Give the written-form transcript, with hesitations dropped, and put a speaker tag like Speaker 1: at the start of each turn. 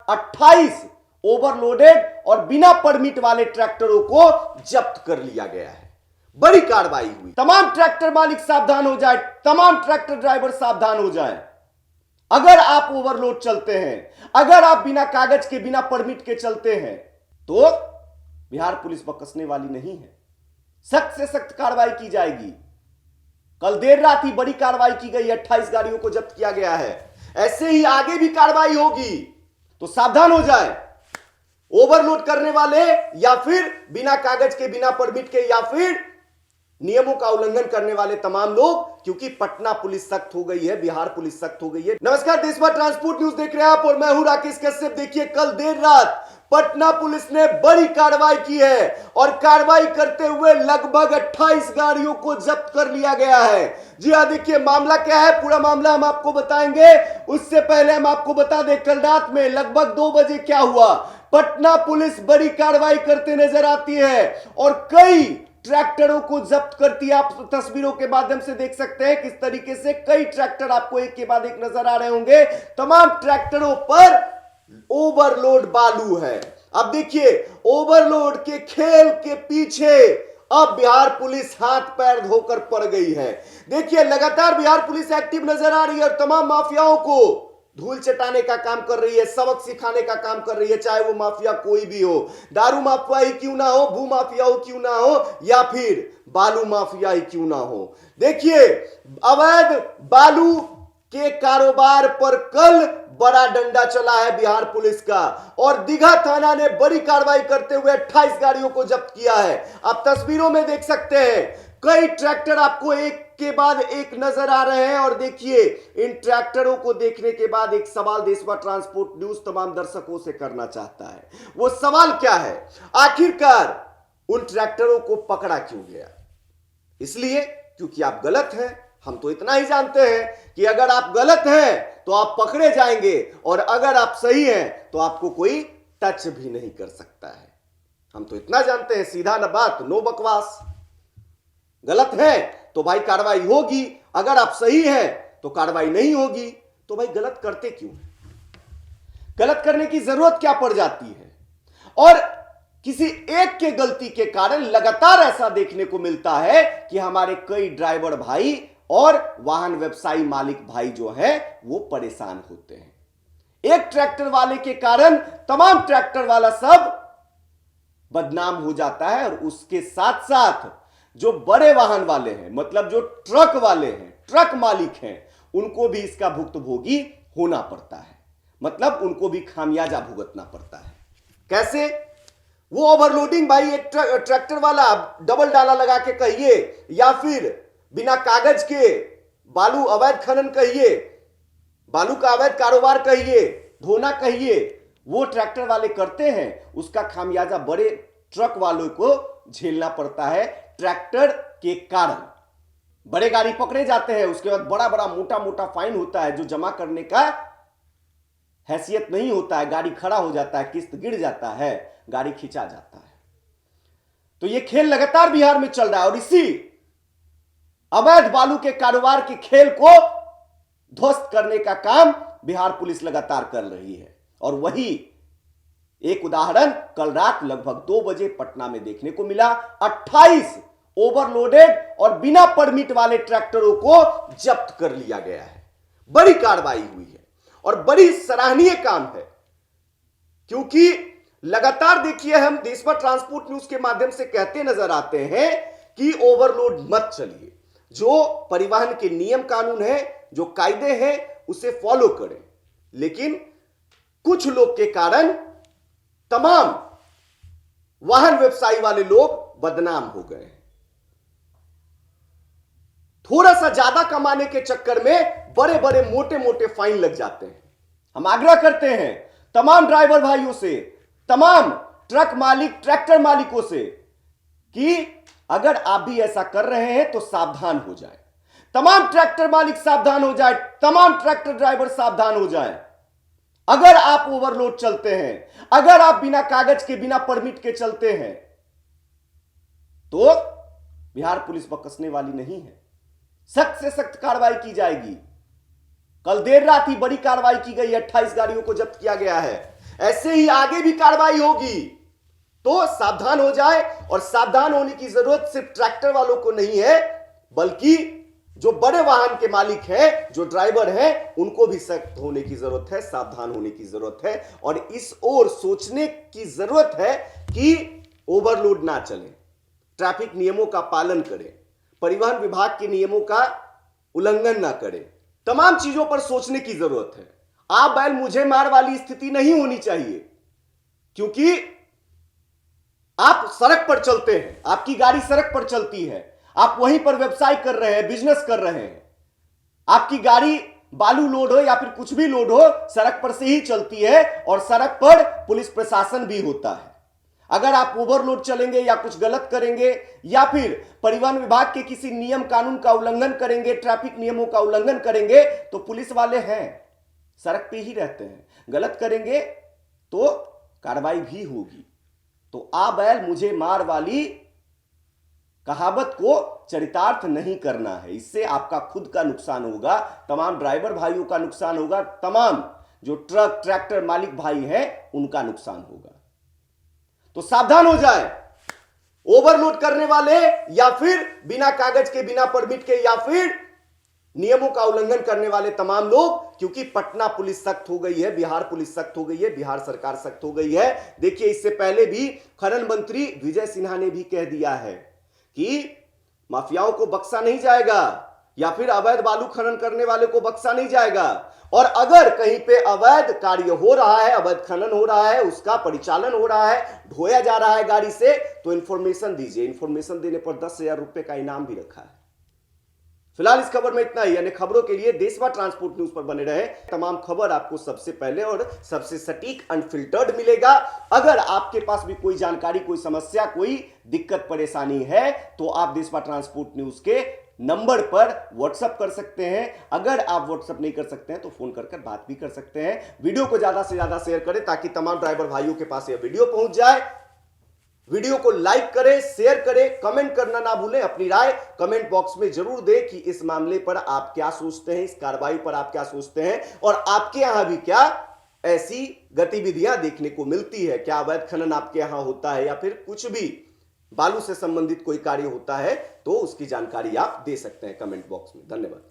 Speaker 1: 28 overloaded और बिना permit वाले ट्रैक्टरों को जब्त कर लिया गया है। बड़ी कार्रवाई हुई। तमाम ट्रैक्टर मालिक सावधान हो जाए, तमाम ट्रैक्टर ड्राइवर सावधान हो जाए। अगर आप ओवरलोड चलते हैं, अगर आप बिना कागज के, बिना परमिट के चलते हैं, तो बिहार पुलिस बकसने वाली नहीं है। सख्त से सख्त कार्रवाई की जाएगी। कल देर रात ही बड़ी कार्रवाई की गई, 28 गाड़ियों को जब्त किया गया है। ऐसे ही आगे भी कार्रवाई होगी, तो सावधान हो जाए। ओवरलोड करने वाले या फिर बिना कागज के, बिना परमिट के, या फिर नियमों का उल्लंघन करने वाले तमाम लोग, क्योंकि पटना पुलिस सख्त हो गई है, बिहार पुलिस सख्त हो गई है। नमस्कार, देशभर ट्रांसपोर्ट न्यूज देख रहे हैं आप और मैं हूं राकेश कश्यप। देखिए, कल देर रात पटना पुलिस ने बड़ी कार्रवाई की है और कार्रवाई करते हुए लगभग 28 गाड़ियों को जब्त कर लिया गया है। जी हां, देखिए मामला क्या है, पूरा मामला हम आपको बताएंगे। उससे पहले हम आपको बता दें, कल रात में लगभग 2 बजे क्या हुआ। पटना पुलिस बड़ी कार्रवाई करते नजर आती है और कई ट्रैक्टरों को जब्त करती है। आप तस्वीरों के माध्यम से देख सकते हैं किस तरीके से कई ट्रैक्टर आपको एक के बाद एक नजर आ रहे होंगे। तमाम ट्रैक्टरों पर ओवरलोड बालू है। अब देखिए, ओवरलोड के खेल के पीछे अब बिहार पुलिस हाथ पैर धोकर पड़ गई है। देखिए, लगातार बिहार पुलिस एक्टिव नजर आ रही है और तमाम माफियाओं को धूल चटाने का काम कर रही है, सबक सिखाने का काम कर रही है, चाहे वो माफिया कोई भी हो। दारू माफिया ही क्यों ना हो, भू माफिया हो क्यों ना हो, या फिर बालू माफिया ही क्यों ना हो। देखिए, अवैध बालू के कारोबार पर कल बड़ा डंडा चला है बिहार पुलिस का और दीघा थाना ने बड़ी कार्रवाई करते हुए 28 गाड़ियों को जब्त किया है। आप तस्वीरों में देख सकते हैं कई ट्रैक्टर आपको एक के बाद एक नजर आ रहे हैं। और देखिए, इन ट्रैक्टरों को देखने के बाद एक सवाल देशभर ट्रांसपोर्ट न्यूज तमाम दर्शकों से करना चाहता है। वो सवाल क्या है, आखिरकार उन ट्रैक्टरों को पकड़ा क्यों गया? इसलिए क्योंकि आप गलत हैं। हम तो इतना ही जानते हैं कि अगर आप गलत हैं तो आप पकड़े जाएंगे और अगर आप सही हैं तो आपको कोई टच भी नहीं कर सकता है। हम तो इतना जानते हैं, सीधा ना बात, नो बकवास। गलत है तो भाई कार्रवाई होगी, अगर आप सही हैं तो कार्रवाई नहीं होगी। तो भाई गलत करते क्यों? गलत करने की जरूरत क्या पड़ जाती है? और किसी एक के गलती के कारण लगातार ऐसा देखने को मिलता है कि हमारे कई ड्राइवर भाई और वाहन व्यवसायी मालिक भाई जो है वो परेशान होते हैं। एक ट्रैक्टर वाले के कारण तमाम ट्रैक्टर वाला सब बदनाम हो जाता है और उसके साथ साथ जो बड़े वाहन वाले हैं, मतलब जो ट्रक वाले हैं, ट्रक मालिक हैं, उनको भी इसका भुक्तभोगी होना पड़ता है। मतलब उनको भी खामियाजा भुगतना पड़ता है। कैसे? वो ओवरलोडिंग भाई, एक ट्रैक्टर वाला डबल डाला लगा के कहिए या फिर बिना कागज के बालू अवैध खनन कहिए, बालू का अवैध कारोबार कहिए, ढोना कहिए, वो ट्रैक्टर वाले करते हैं। उसका खामियाजा बड़े ट्रक वालों को झेलना पड़ता है। ट्रैक्टर के कारण बड़े गाड़ी पकड़े जाते हैं, उसके बाद बड़ा बड़ा मोटा मोटा फाइन होता है जो जमा करने का हैसियत नहीं होता है। गाड़ी खड़ा हो जाता है, किस्त गिर जाता है, गाड़ी खींचा जाता है। तो ये खेल लगातार बिहार में चल रहा है और इसी अवैध बालू के कारोबार के खेल को ध्वस्त करने का काम बिहार पुलिस लगातार कर रही है। और वही एक उदाहरण कल रात लगभग 2 बजे पटना में देखने को मिला। 28 ओवरलोडेड और बिना परमिट वाले ट्रैक्टरों को जब्त कर लिया गया है। बड़ी कार्रवाई हुई है और बड़ी सराहनीय काम है, क्योंकि लगातार देखिए हम देशभर ट्रांसपोर्ट न्यूज के माध्यम से कहते नजर आते हैं कि ओवरलोड मत चलिए। जो परिवहन के नियम कानून है, जो कायदे हैं, उसे फॉलो करें। लेकिन कुछ लोग के कारण तमाम वाहन व्यवसायी वाले लोग बदनाम हो गए। थोड़ा सा ज्यादा कमाने के चक्कर में बड़े बड़े मोटे मोटे फाइन लग जाते हैं। हम आग्रह करते हैं तमाम ड्राइवर भाइयों से, तमाम ट्रक मालिक, ट्रैक्टर मालिकों से कि अगर आप भी ऐसा कर रहे हैं तो सावधान हो जाएं। तमाम ट्रैक्टर मालिक सावधान हो जाए, तमाम ट्रैक्टर ड्राइवर सावधान हो जाएं। अगर आप ओवरलोड चलते हैं, अगर आप बिना कागज के, बिना परमिट के चलते हैं, तो बिहार पुलिस बकसने वाली नहीं है। सख्त से सख्त कार्रवाई की जाएगी। कल देर रात ही बड़ी कार्रवाई की गई, 28 गाड़ियों को जब्त किया गया है। ऐसे ही आगे भी कार्रवाई होगी। तो सावधान हो जाए, और सावधान होने की जरूरत सिर्फ ट्रैक्टर वालों को नहीं है, बल्कि जो बड़े वाहन के मालिक हैं, जो ड्राइवर हैं, उनको भी सख्त होने की जरूरत है, सावधान होने की जरूरत है, और इस ओर सोचने की जरूरत है कि ओवरलोड ना चले, ट्रैफिक नियमों का पालन करें, परिवहन विभाग के नियमों का उल्लंघन ना करें। तमाम चीजों पर सोचने की जरूरत है। आप बैल मुझे मार वाली स्थिति नहीं होनी चाहिए, क्योंकि आप सड़क पर चलते हैं, आपकी गाड़ी सड़क पर चलती है, आप वहीं पर व्यवसाय कर रहे हैं, बिजनेस कर रहे हैं, आपकी गाड़ी बालू लोड हो या फिर कुछ भी लोड हो, सड़क पर से ही चलती है, और सड़क पर पुलिस प्रशासन भी होता है। अगर आप ओवरलोड चलेंगे या कुछ गलत करेंगे, या फिर परिवहन विभाग के किसी नियम कानून का उल्लंघन करेंगे, ट्रैफिक नियमों का उल्लंघन करेंगे, तो पुलिस वाले हैं, सड़क पे ही रहते हैं, गलत करेंगे तो कार्रवाई भी होगी। तो आ बैल मुझे मार वाली कहावत को चरितार्थ नहीं करना है। इससे आपका खुद का नुकसान होगा, तमाम ड्राइवर भाइयों का नुकसान होगा, तमाम जो ट्रक ट्रैक्टर मालिक भाई हैं उनका नुकसान होगा। तो सावधान हो जाए, ओवरलोड करने वाले, या फिर बिना कागज के, बिना परमिट के, या फिर नियमों का उल्लंघन करने वाले तमाम लोग। क्योंकि पटना पुलिस सख्त हो गई है, बिहार पुलिस सख्त हो गई है, बिहार सरकार सख्त हो गई है। देखिए, इससे पहले भी खनन मंत्री विजय सिन्हा ने भी कह दिया है कि माफियाओं को बख्शा नहीं जाएगा, या फिर अवैध बालू खनन करने वाले को बख्शा नहीं जाएगा। और अगर कहीं पे अवैध कार्य हो रहा है, अवैध खनन हो रहा है, उसका परिचालन हो रहा है, ढोया जा रहा है गाड़ी से, तो इंफॉर्मेशन दीजिए। इंफॉर्मेशन देने पर 10,000 रुपए का इनाम भी रखा है। फिलहाल इस खबर में इतना ही। अन्य खबरों के लिए देशवा ट्रांसपोर्ट न्यूज पर बने रहे। तमाम खबर आपको सबसे पहले और सबसे सटीक अनफिल्टर्ड मिलेगा। अगर आपके पास भी कोई जानकारी, कोई समस्या, कोई दिक्कत परेशानी है, तो आप देशवा ट्रांसपोर्ट न्यूज के नंबर पर व्हाट्सएप कर सकते हैं। अगर आप व्हाट्सएप नहीं कर सकते हैं तो फोन कर बात भी कर सकते हैं। वीडियो को ज्यादा से ज्यादा शेयर करें ताकि तमाम ड्राइवर भाइयों के पास यह वीडियो पहुंच जाए। वीडियो को लाइक करें, शेयर करें, कमेंट करना ना भूलें। अपनी राय कमेंट बॉक्स में जरूर दें कि इस मामले पर आप क्या सोचते हैं, इस कार्रवाई पर आप क्या सोचते हैं, और आपके यहां भी क्या ऐसी गतिविधियां देखने को मिलती है। क्या अवैध खनन आपके यहां होता है, या फिर कुछ भी बालू से संबंधित कोई कार्य होता है, तो उसकी जानकारी आप दे सकते हैं कमेंट बॉक्स में। धन्यवाद।